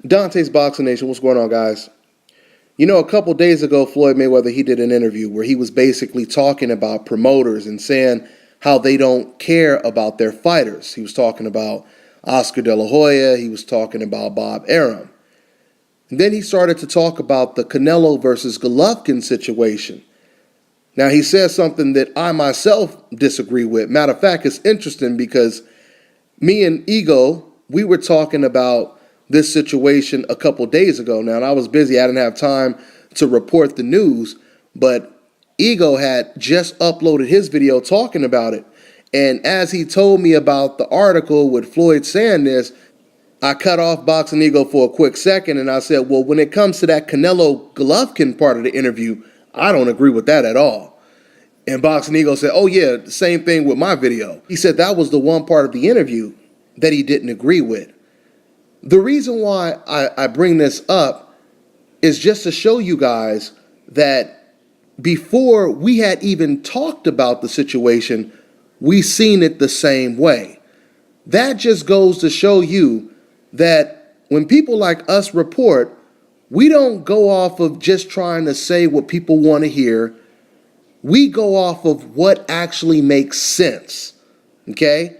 Dante's Boxing Nation, what's going on, guys? You know, a couple days ago, Floyd Mayweather, he did an interview where he was basically talking about promoters and saying how they don't care about their fighters. He was talking about Oscar De La Hoya. He was talking about Bob Arum. And then he started to talk about the Canelo versus Golovkin situation. Now, he says something that I myself disagree with. Matter of fact, it's interesting because me and Ego, we were talking about this situation a couple days ago now, and I was busy. I didn't have time to report the news, but Ego had just uploaded his video talking about it. And as he told me about the article with Floyd saying this, I cut off Boxing Ego for a quick second, and I said, well, when it comes to that Canelo-Golovkin part of the interview, I don't agree with that at all. And Boxing Ego said, oh yeah, the same thing with my video. He said that was the one part of the interview that he didn't agree with. The reason why I bring this up is just to show you guys that before we had even talked about the situation, we seen it the same way. That just goes to show you that when people like us report, we don't go off of just trying to say what people want to hear. We go off of what actually makes sense, okay?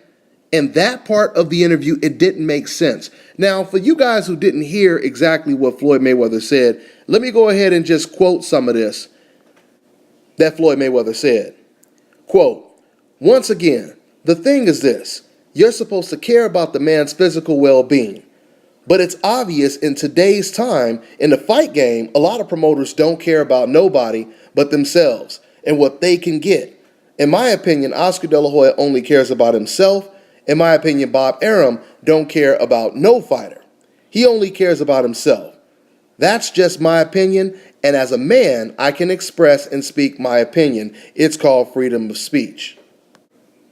And that part of the interview, it didn't make sense. Now, for you guys who didn't hear exactly what Floyd Mayweather said, let me go ahead and just quote some of this that Floyd Mayweather said. Quote, once again, the thing is this. You're supposed to care about the man's physical well-being. But it's obvious in today's time, in the fight game, a lot of promoters don't care about nobody but themselves and what they can get. In my opinion, Oscar De La Hoya only cares about himself. In my opinion, Bob Arum don't care about no fighter. He only cares about himself. That's just my opinion, and as a man, I can express and speak my opinion. It's called freedom of speech.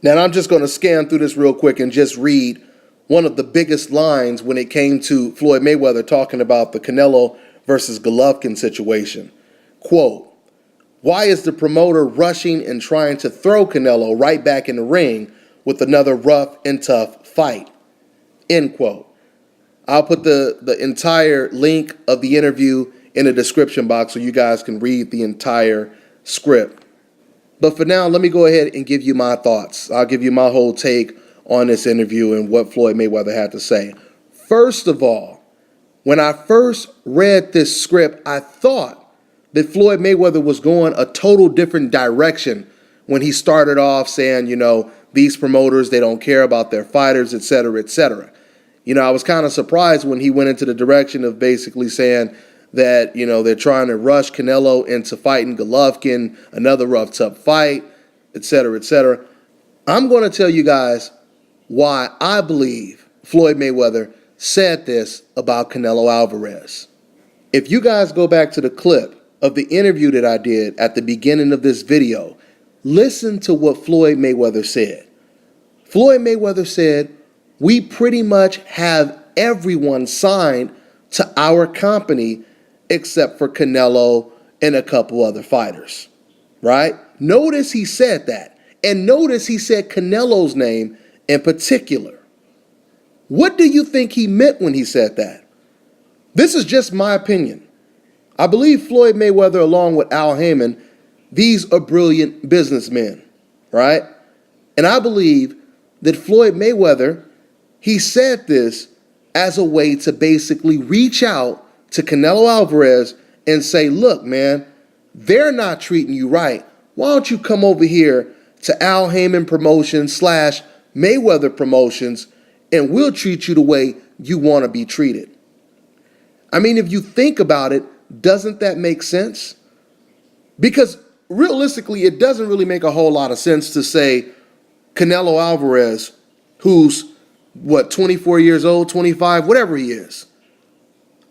Now, I'm just going to scan through this real quick and just read one of the biggest lines when it came to Floyd Mayweather talking about the Canelo versus Golovkin situation. Quote, why is the promoter rushing and trying to throw Canelo right back in the ring with another rough and tough fight? End quote. I'll put the entire link of the interview in the description box so you guys can read the entire script. But for now, let me go ahead and give you my thoughts. I'll give you my whole take on this interview and what Floyd Mayweather had to say. First of all, when I first read this script, I thought that Floyd Mayweather was going a total different direction when he started off saying, you know, these promoters, they don't care about their fighters, et cetera, et cetera. You know, I was kind of surprised when he went into the direction of basically saying that, you know, they're trying to rush Canelo into fighting Golovkin, another rough, tough fight, et cetera, et cetera. I'm going to tell you guys why I believe Floyd Mayweather said this about Canelo Alvarez. If you guys go back to the clip of the interview that I did at the beginning of this video, listen to what Floyd Mayweather said. Floyd Mayweather said, we pretty much have everyone signed to our company except for Canelo and a couple other fighters, right? Notice he said that. And notice he said Canelo's name in particular. What do you think he meant when he said that? This is just my opinion. I believe Floyd Mayweather, along with Al Heyman, these are brilliant businessmen, right? And I believe that Floyd Mayweather, he said this as a way to basically reach out to Canelo Alvarez and say, look, man, they're not treating you right. Why don't you come over here to Al Heyman Promotions / Mayweather Promotions, and we'll treat you the way you want to be treated. I mean, if you think about it, doesn't that make sense? Because realistically, it doesn't really make a whole lot of sense to say Canelo Alvarez, who's, 24 years old, 25, whatever he is,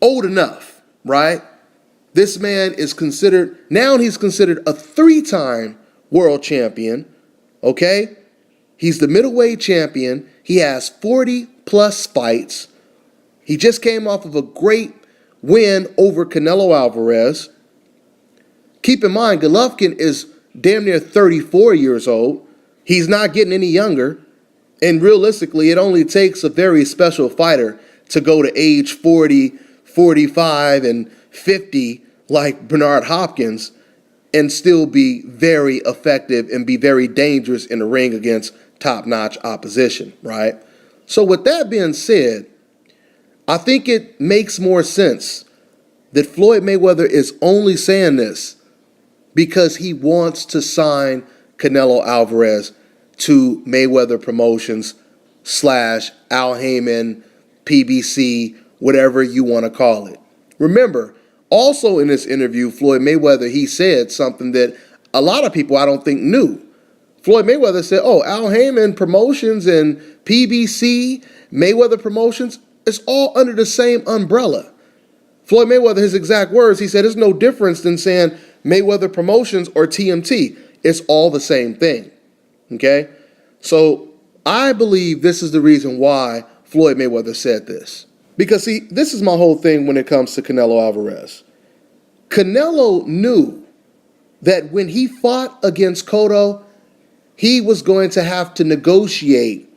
old enough, right? This man is considered, now he's considered a 3-time world champion, okay? He's the middleweight champion. He has 40-plus fights. He just came off of a great win over Canelo Alvarez. Keep in mind, Golovkin is damn near 34 years old. He's not getting any younger. And realistically, it only takes a very special fighter to go to age 40, 45 and 50 like Bernard Hopkins and still be very effective and be very dangerous in the ring against top-notch opposition, right? So with that being said, I think it makes more sense that Floyd Mayweather is only saying this because he wants to sign Canelo Alvarez to Mayweather Promotions / Al Heyman, PBC, whatever you want to call it. Remember, also in this interview, Floyd Mayweather, he said something that a lot of people I don't think knew. Floyd Mayweather said, oh, Al Heyman Promotions and PBC, Mayweather Promotions, it's all under the same umbrella. Floyd Mayweather, his exact words, he said, there's no difference than saying Mayweather Promotions or TMT. It's all the same thing, okay? So I believe this is the reason why Floyd Mayweather said this. Because, see, this is my whole thing when it comes to Canelo Alvarez. Canelo knew that when he fought against Cotto, he was going to have to negotiate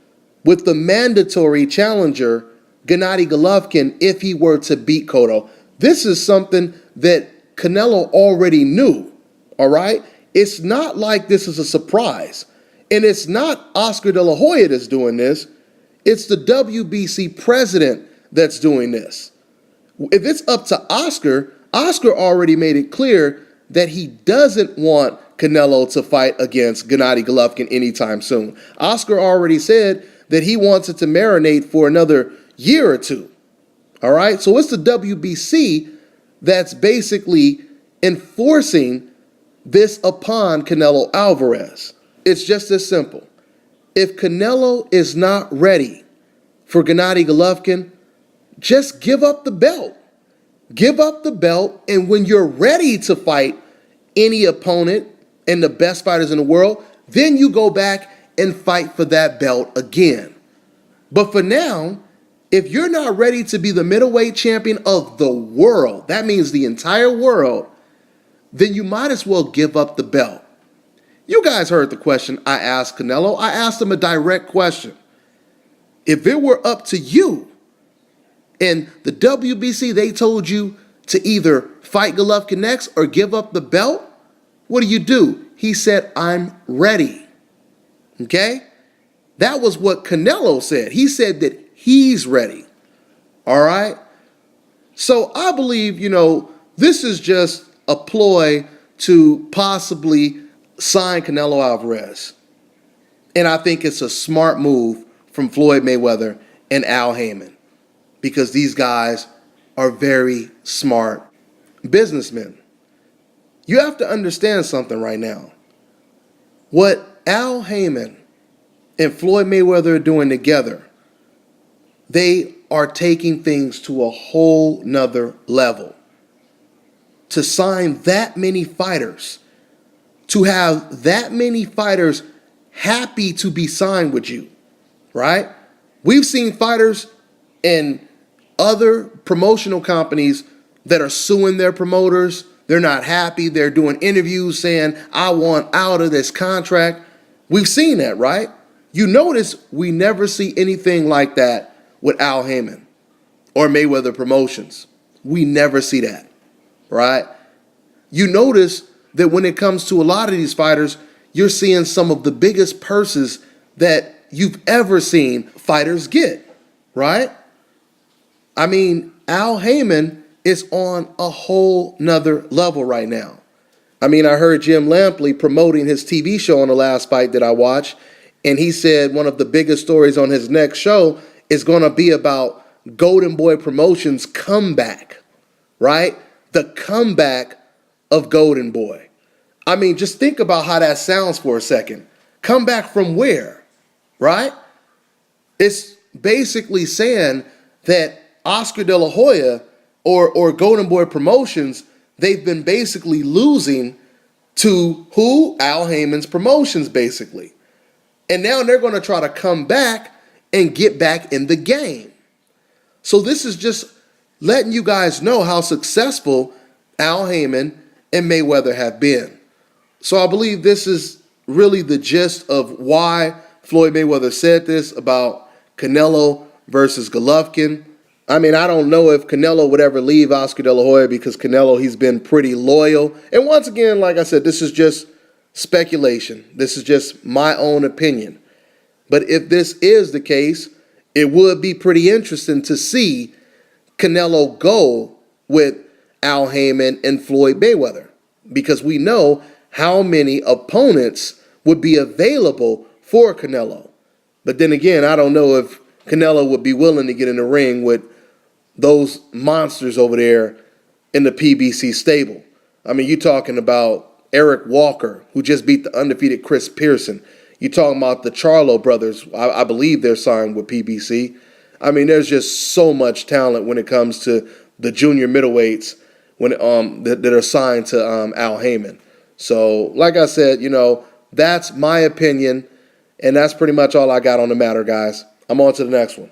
with the mandatory challenger, Gennady Golovkin, if he were to beat Cotto. This is something that Canelo already knew, all right? It's not like this is a surprise. And it's not Oscar De La Hoya that's doing this. It's the WBC president that's doing this. If it's up to Oscar, Oscar already made it clear that he doesn't want Canelo to fight against Gennady Golovkin anytime soon. Oscar already said that he wants it to marinate for another year or two. All right? So it's the WBC that's basically enforcing this upon Canelo Alvarez. It's just as simple. If Canelo is not ready for Gennady Golovkin, just give up the belt. Give up the belt, and when you're ready to fight any opponent and the best fighters in the world, then you go back and fight for that belt again. But for now, if you're not ready to be the middleweight champion of the world, that means the entire world, then you might as well give up the belt. You guys heard the question I asked Canelo. I asked him a direct question. If it were up to you and the WBC, they told you to either fight Golovkin next or give up the belt, what do? He said, I'm ready. Okay? That was what Canelo said. He said that he's ready. All right? So I believe, this is just a ploy to possibly sign Canelo Alvarez. And I think it's a smart move from Floyd Mayweather and Al Heyman because these guys are very smart businessmen. You have to understand something right now. What Al Heyman and Floyd Mayweather are doing together, they are taking things to a whole nother level. To sign that many fighters, to have that many fighters happy to be signed with you, right? We've seen fighters in other promotional companies that are suing their promoters. They're not happy. They're doing interviews saying, I want out of this contract. We've seen that, right? You notice we never see anything like that with Al Heyman or Mayweather Promotions. We never see that, right? You notice that when it comes to a lot of these fighters, you're seeing some of the biggest purses that you've ever seen fighters get, right? I mean, Al Heyman is on a whole nother level right now. I mean, I heard Jim Lampley promoting his TV show on the last fight that I watched, and he said one of the biggest stories on his next show is going to be about Golden Boy Promotions' comeback, right? The comeback of Golden Boy. I mean, just think about how that sounds for a second. Come back from where, right? It's basically saying that Oscar De La Hoya or Golden Boy Promotions, they've been basically losing to who? Al Heyman's Promotions, basically. And now they're going to try to come back and get back in the game. So this is just letting you guys know how successful Al Heyman and Mayweather have been. So I believe this is really the gist of why Floyd Mayweather said this about Canelo versus Golovkin. I mean, I don't know if Canelo would ever leave Oscar De La Hoya because Canelo, he's been pretty loyal. And once again, like I said, this is just speculation. This is just my own opinion. But if this is the case, it would be pretty interesting to see Canelo go with Al Haymon and Floyd Mayweather, because we know how many opponents would be available for Canelo. But then again, I don't know if Canelo would be willing to get in the ring with those monsters over there in the PBC stable. I mean, you're talking about Eric Walker, who just beat the undefeated Chris Pearson. You're talking about the Charlo brothers. I believe they're signed with PBC. I mean, there's just so much talent when it comes to the junior middleweights when that are signed to Al Haymon. So, like I said, that's my opinion, and that's pretty much all I got on the matter, guys. I'm on to the next one.